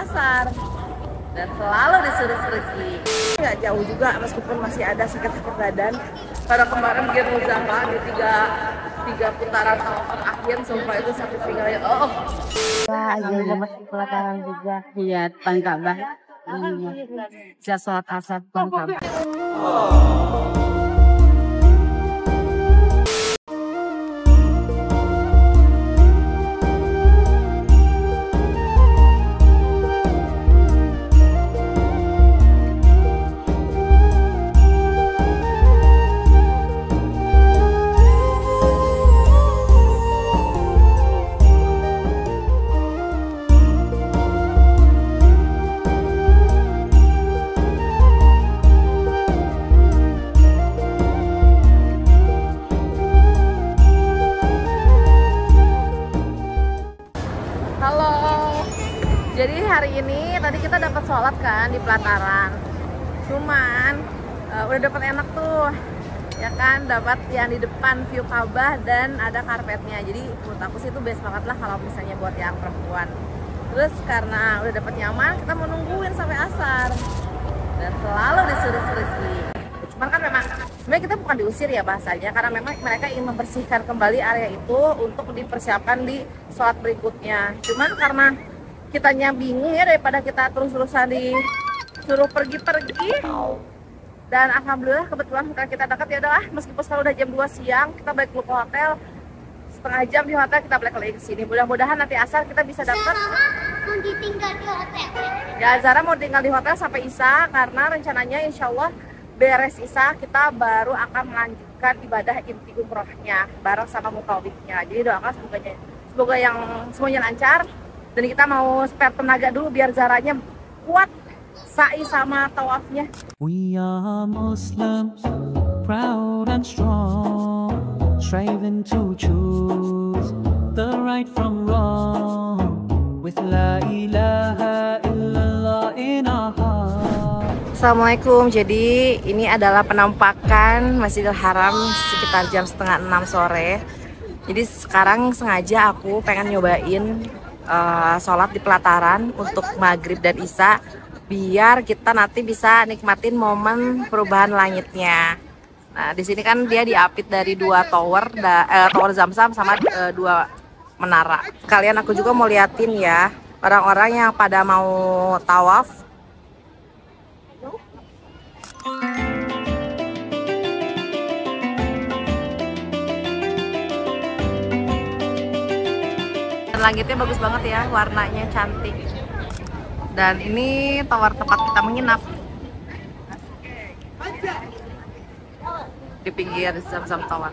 asar dan selalu disuruh pergi. Nggak jauh juga meskipun masih ada sakit-sakit badan. Karena kemarin bikin Muzafah di tiga putaran tawaf akhir, sumpah itu sakit pinggangnya. Oh. Wah, akhirnya masih pelataran juga. Iya, depan Ka'bah. Saya sholat asar depan Ka'bah. Jadi hari ini tadi kita dapat sholat kan di pelataran, cuman udah dapat enak tuh, ya kan, dapat yang di depan view Ka'bah dan ada karpetnya. Jadi menurut aku sih itu best banget lah kalau misalnya buat yang perempuan. Terus karena udah dapat nyaman, kita mau nungguin sampai asar dan selalu disuruh pergi. Cuman kan memang sebenarnya kita bukan diusir ya bahasanya, karena memang mereka ingin membersihkan kembali area itu untuk dipersiapkan di sholat berikutnya. Cuman karena kitanya bingung ya, daripada kita terus-terusan disuruh pergi-pergi. Dan alhamdulillah kebetulan hotel kita dekat, ya udah meskipun sekarang udah jam 2 siang, kita balik dulu ke hotel. Setengah jam di hotel, kita balik lagi ke sini. Mudah-mudahan nanti asar kita bisa dapat. Mau ditinggal di hotel. Ya, Zara mau tinggal di hotel sampai Isya, karena rencananya insya Allah beres Isya kita baru akan melanjutkan ibadah inti umrohnya bareng sama mutawifnya. Jadi doakan semoga yang semuanya lancar. Dan kita mau spare tenaga dulu biar Zaranya kuat sa'i sama tawafnya. We are Muslims, proud and strong, striving to choose the right from wrong, with la ilaha illallah in our heart. Assalamualaikum. Jadi ini adalah penampakan Masjidil Haram sekitar jam setengah 6 sore. Jadi sekarang sengaja aku pengen nyobain sholat di pelataran untuk maghrib dan isya, biar kita nanti bisa nikmatin momen perubahan langitnya. Nah, di sini kan dia diapit dari dua tower, tower Zamzam sama dua menara. Kalian aku juga mau liatin ya orang-orang yang pada mau tawaf. Langitnya bagus banget ya, warnanya cantik. Dan ini tower tempat kita menginap di pinggir Zamzam Tower.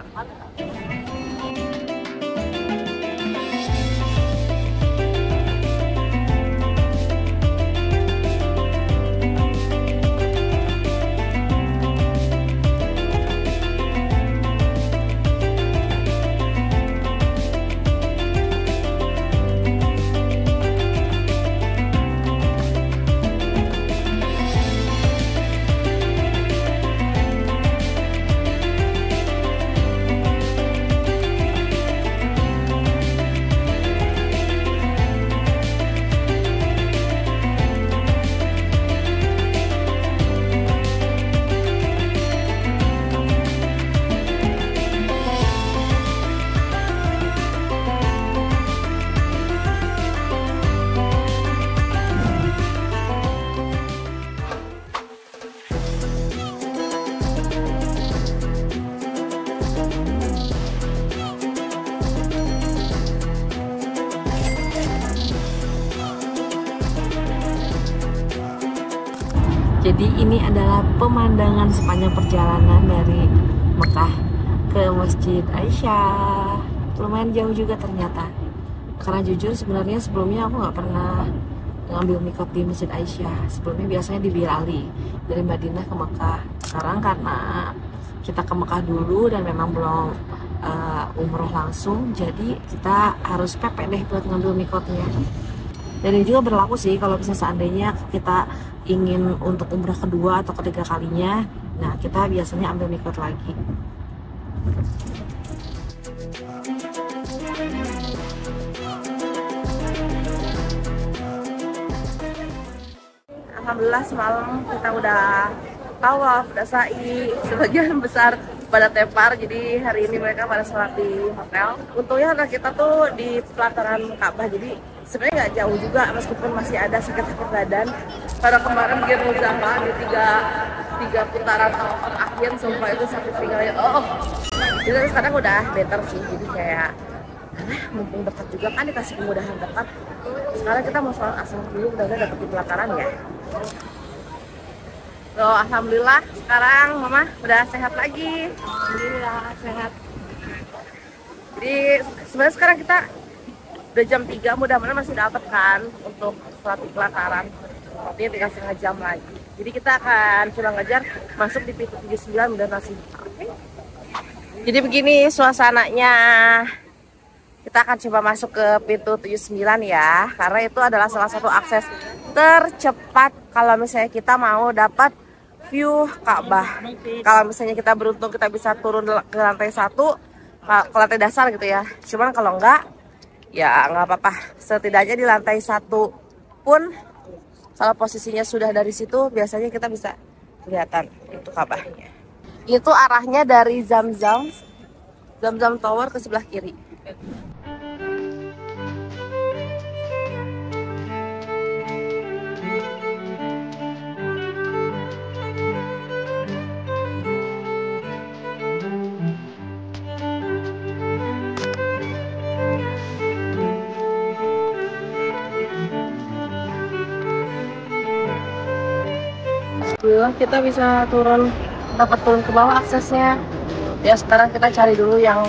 Jadi ini adalah pemandangan sepanjang perjalanan dari Mekah ke Masjid Aisyah. Lumayan jauh juga ternyata. Karena jujur sebenarnya sebelumnya aku nggak pernah ngambil mikot di Masjid Aisyah. Sebelumnya biasanya di Bir Ali, dari Madinah ke Mekah. Sekarang karena kita ke Mekah dulu dan memang belum umroh langsung, jadi kita harus pepek deh buat ngambil mikotnya. Dan ini juga berlaku sih kalau misalnya seandainya kita ingin untuk umroh kedua atau ketiga kalinya, nah kita biasanya ambil mikot lagi. alhamdulillah semalam kita udah tawaf, udah sa'i, sebagian besar pada tepar, jadi hari ini mereka pada sholat di hotel. Untungnya karena kita tuh di pelataran Ka'bah, jadi sebenarnya nggak jauh juga meskipun masih ada sakit-sakit badan. Pada kemarin bikin Muzaha di tiga putaran tawaf akhir, sumpah itu sakit tinggalnya. Jadi sekarang udah better sih, jadi kayak mumpung dekat juga kan dikasih kemudahan dekat. Sekarang kita mau sholat asar dulu, udah dapet di pelataran ya. So, alhamdulillah sekarang mama udah sehat lagi. Alhamdulillah sehat. Jadi sebenarnya sekarang kita udah jam 3, mudah-mudahan masih dapat kan untuk sholat di pelataran. Artinya 3,5 jam lagi. Jadi kita akan pulang ngejar masuk di pintu 79 dan masih. Jadi begini suasananya. Kita akan coba masuk ke pintu 79 ya, karena itu adalah salah satu akses tercepat kalau misalnya kita mau dapat view Ka'bah. Kalau misalnya kita beruntung kita bisa turun ke lantai 1, ke lantai dasar gitu ya. Cuman kalau enggak, ya nggak apa-apa. Setidaknya di lantai 1 pun, kalau posisinya sudah dari situ, biasanya kita bisa kelihatan itu Ka'bahnya. Itu arahnya dari Zamzam Tower ke sebelah kiri. Alhamdulillah kita bisa dapat turun ke bawah aksesnya. Ya sekarang kita cari dulu yang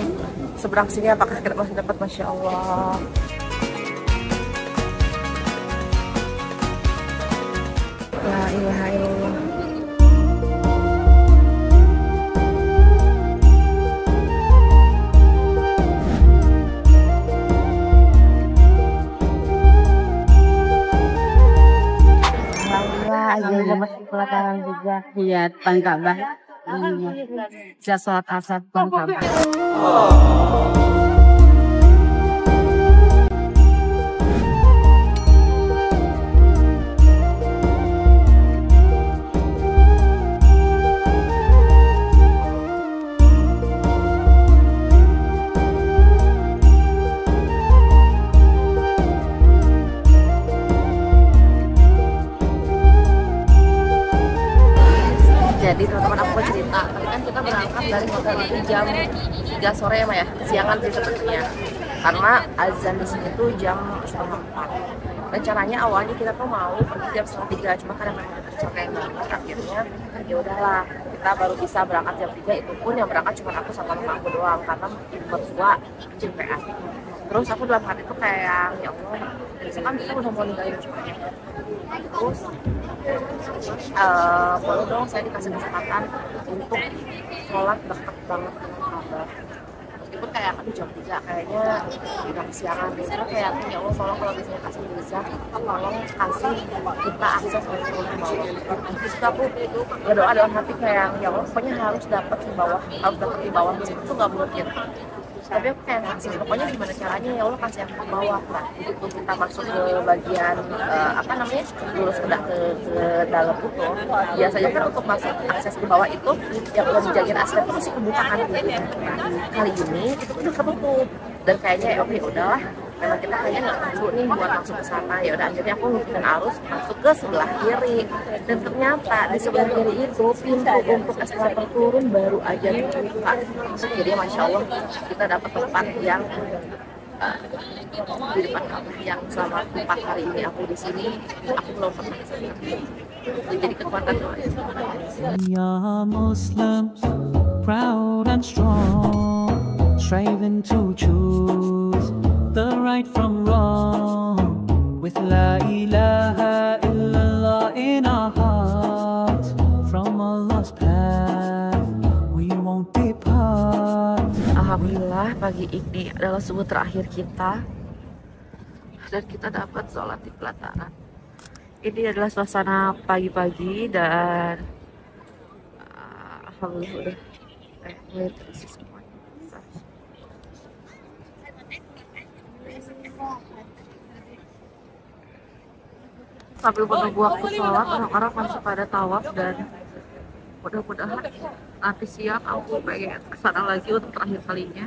seberang sini apakah kita masih dapat. Masya Allah. La ilaha illallah. Akhirnya masih pelataran juga. Iya, depan Ka'bah. Bisa sholat asar depan Ka'bah. Jadi teman-teman aku mau cerita, tadi kan kita berangkat dari hotel itu jam 3 sore ya, Maya, kesiangan sih sebenarnya. Karena azan di sini tuh jam 3:30. Rencananya awalnya kita tuh mau pergi jam 2:30, cuma karena memang ada kecapean banget, akhirnya ya udahlah kita baru bisa berangkat jam 3. Itu pun yang berangkat cuma aku sama mama aku doang karena mertua CPA. Terus aku dalam hati tuh kayak ya Allah, misalkan kita udah mau ninggalin cumanya. Terus boleh dong saya dikasih kesempatan untuk sholat dekat banget dengan Ka'bah. Meskipun kayak aduh jam 3 kayaknya udah kesiangan. Biasanya kayak ya Allah tolong kalau misalnya kasih visa, tolong kasih kita akses untuk turun ke bawah. Terus aku berdoa dalam hati kayak ya Allah pokoknya harus dapat di bawah, itu tuh nggak mungkin. Tapi aku kayak ngasih pokoknya gimana caranya ya Allah kasih yang ke bawah. Nah begitu kita masuk ke bagian lurus ke dalam itu, biasanya kan untuk masuk akses ke bawah itu yang udah dijagain aspek itu masih kebuka kan gitu. Kali ini itu udah ketutup dan kayaknya ya oke udahlah, memang kita kayaknya nggak perlu nih buat masuk ke sana. Ya udah akhirnya aku ngikutin arus masuk ke sebelah kiri, dan ternyata di sebelah kiri itu pintu untuk eskalator turun baru aja dibuka. Jadi masya Allah kita dapat tempat yang di depan Ka'bah yang selama 4 hari ini aku di sini aku belum pernah kesana. Jadi kekuatan doa. We are Muslims, proud and strong, striving to choose the right from wrong, with La ilaha illallah in our hearts. From Allah's path we won't depart. Alhamdulillah pagi ini adalah subuh terakhir kita dan kita dapat sholat di pelataran. Ini adalah suasana pagi-pagi dan alhamdulillah udah mulai terisi semuanya. Sambil menunggu waktu sholat, orang-orang masih pada tawaf dan mudah-mudahan nanti siang aku pengen kesana lagi untuk terakhir kalinya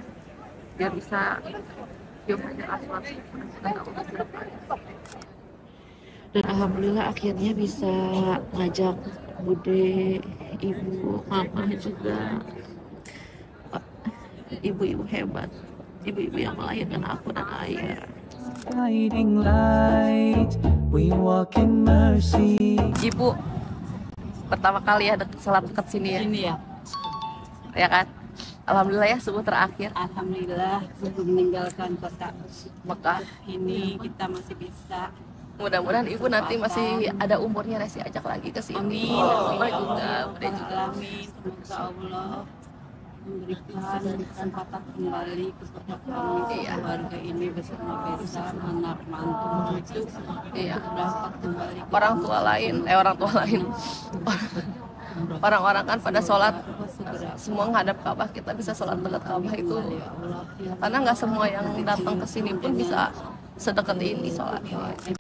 biar bisa cium hajar aswad. Dan alhamdulillah akhirnya bisa ngajak bude, ibu, mama juga, ibu-ibu hebat, ibu-ibu yang melahirkan aku dan ayah. Guiding light, we walk in mercy. Ibu pertama kali ya sholat dekat sini ya. Ini ya. Ya kan? Alhamdulillah ya subuh terakhir. Alhamdulillah sebelum meninggalkan kota Mekah. ini kita masih bisa. Mudah-mudahan ibu nanti masih ada umurnya Resi ajak lagi ke sini. Amin. Mama juga, Bude juga. Alamin. Semoga Allah memberikan kesempatan kembali kepada kami Iya. keluarga ini bersama besan anak mantu cucu Iya. dapat kembali ke Orang tua lain, orang-orang kan pada sholat semua menghadap Ka'bah, kita bisa sholat dekat Ka'bah itu karena nggak semua yang datang ke sini pun bisa sedekat ini sholatnya.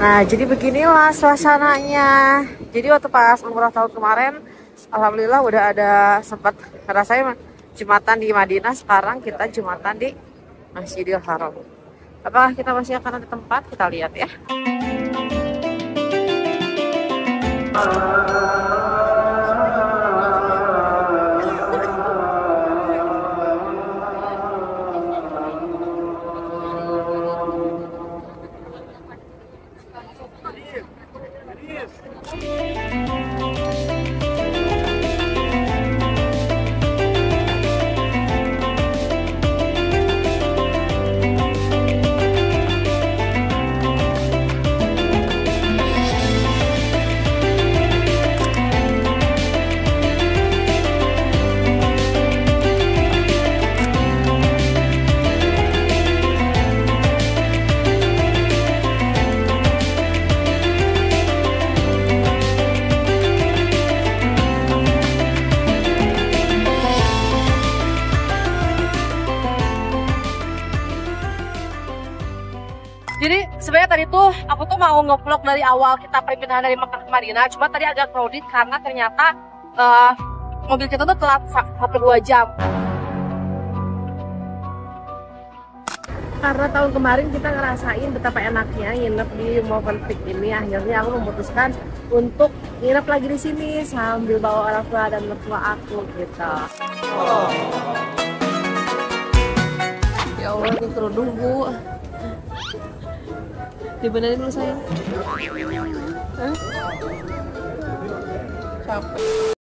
Nah, jadi beginilah suasananya. Jadi waktu pas umroh tahun kemarin, alhamdulillah udah ada sempat rasanya Jumatan di Madinah. Sekarang kita Jumatan di Masjidil Haram. Apakah kita masih akan ada tempat? Kita lihat ya. Jadi sebenarnya tadi tuh aku tuh mau nge-vlog dari awal kita perpindahan dari Mekah ke Madinah, cuma tadi agak crowded karena ternyata mobil kita tuh telat 1-2 jam. Karena tahun kemarin kita ngerasain betapa enaknya nginep di Movenpick ini, akhirnya aku memutuskan untuk nginep lagi di sini sambil bawa orang tua dan mertua aku gitu. Ya Allah, ini kerudung Bu. Dibenerin dulu sayang. Hah? Capek.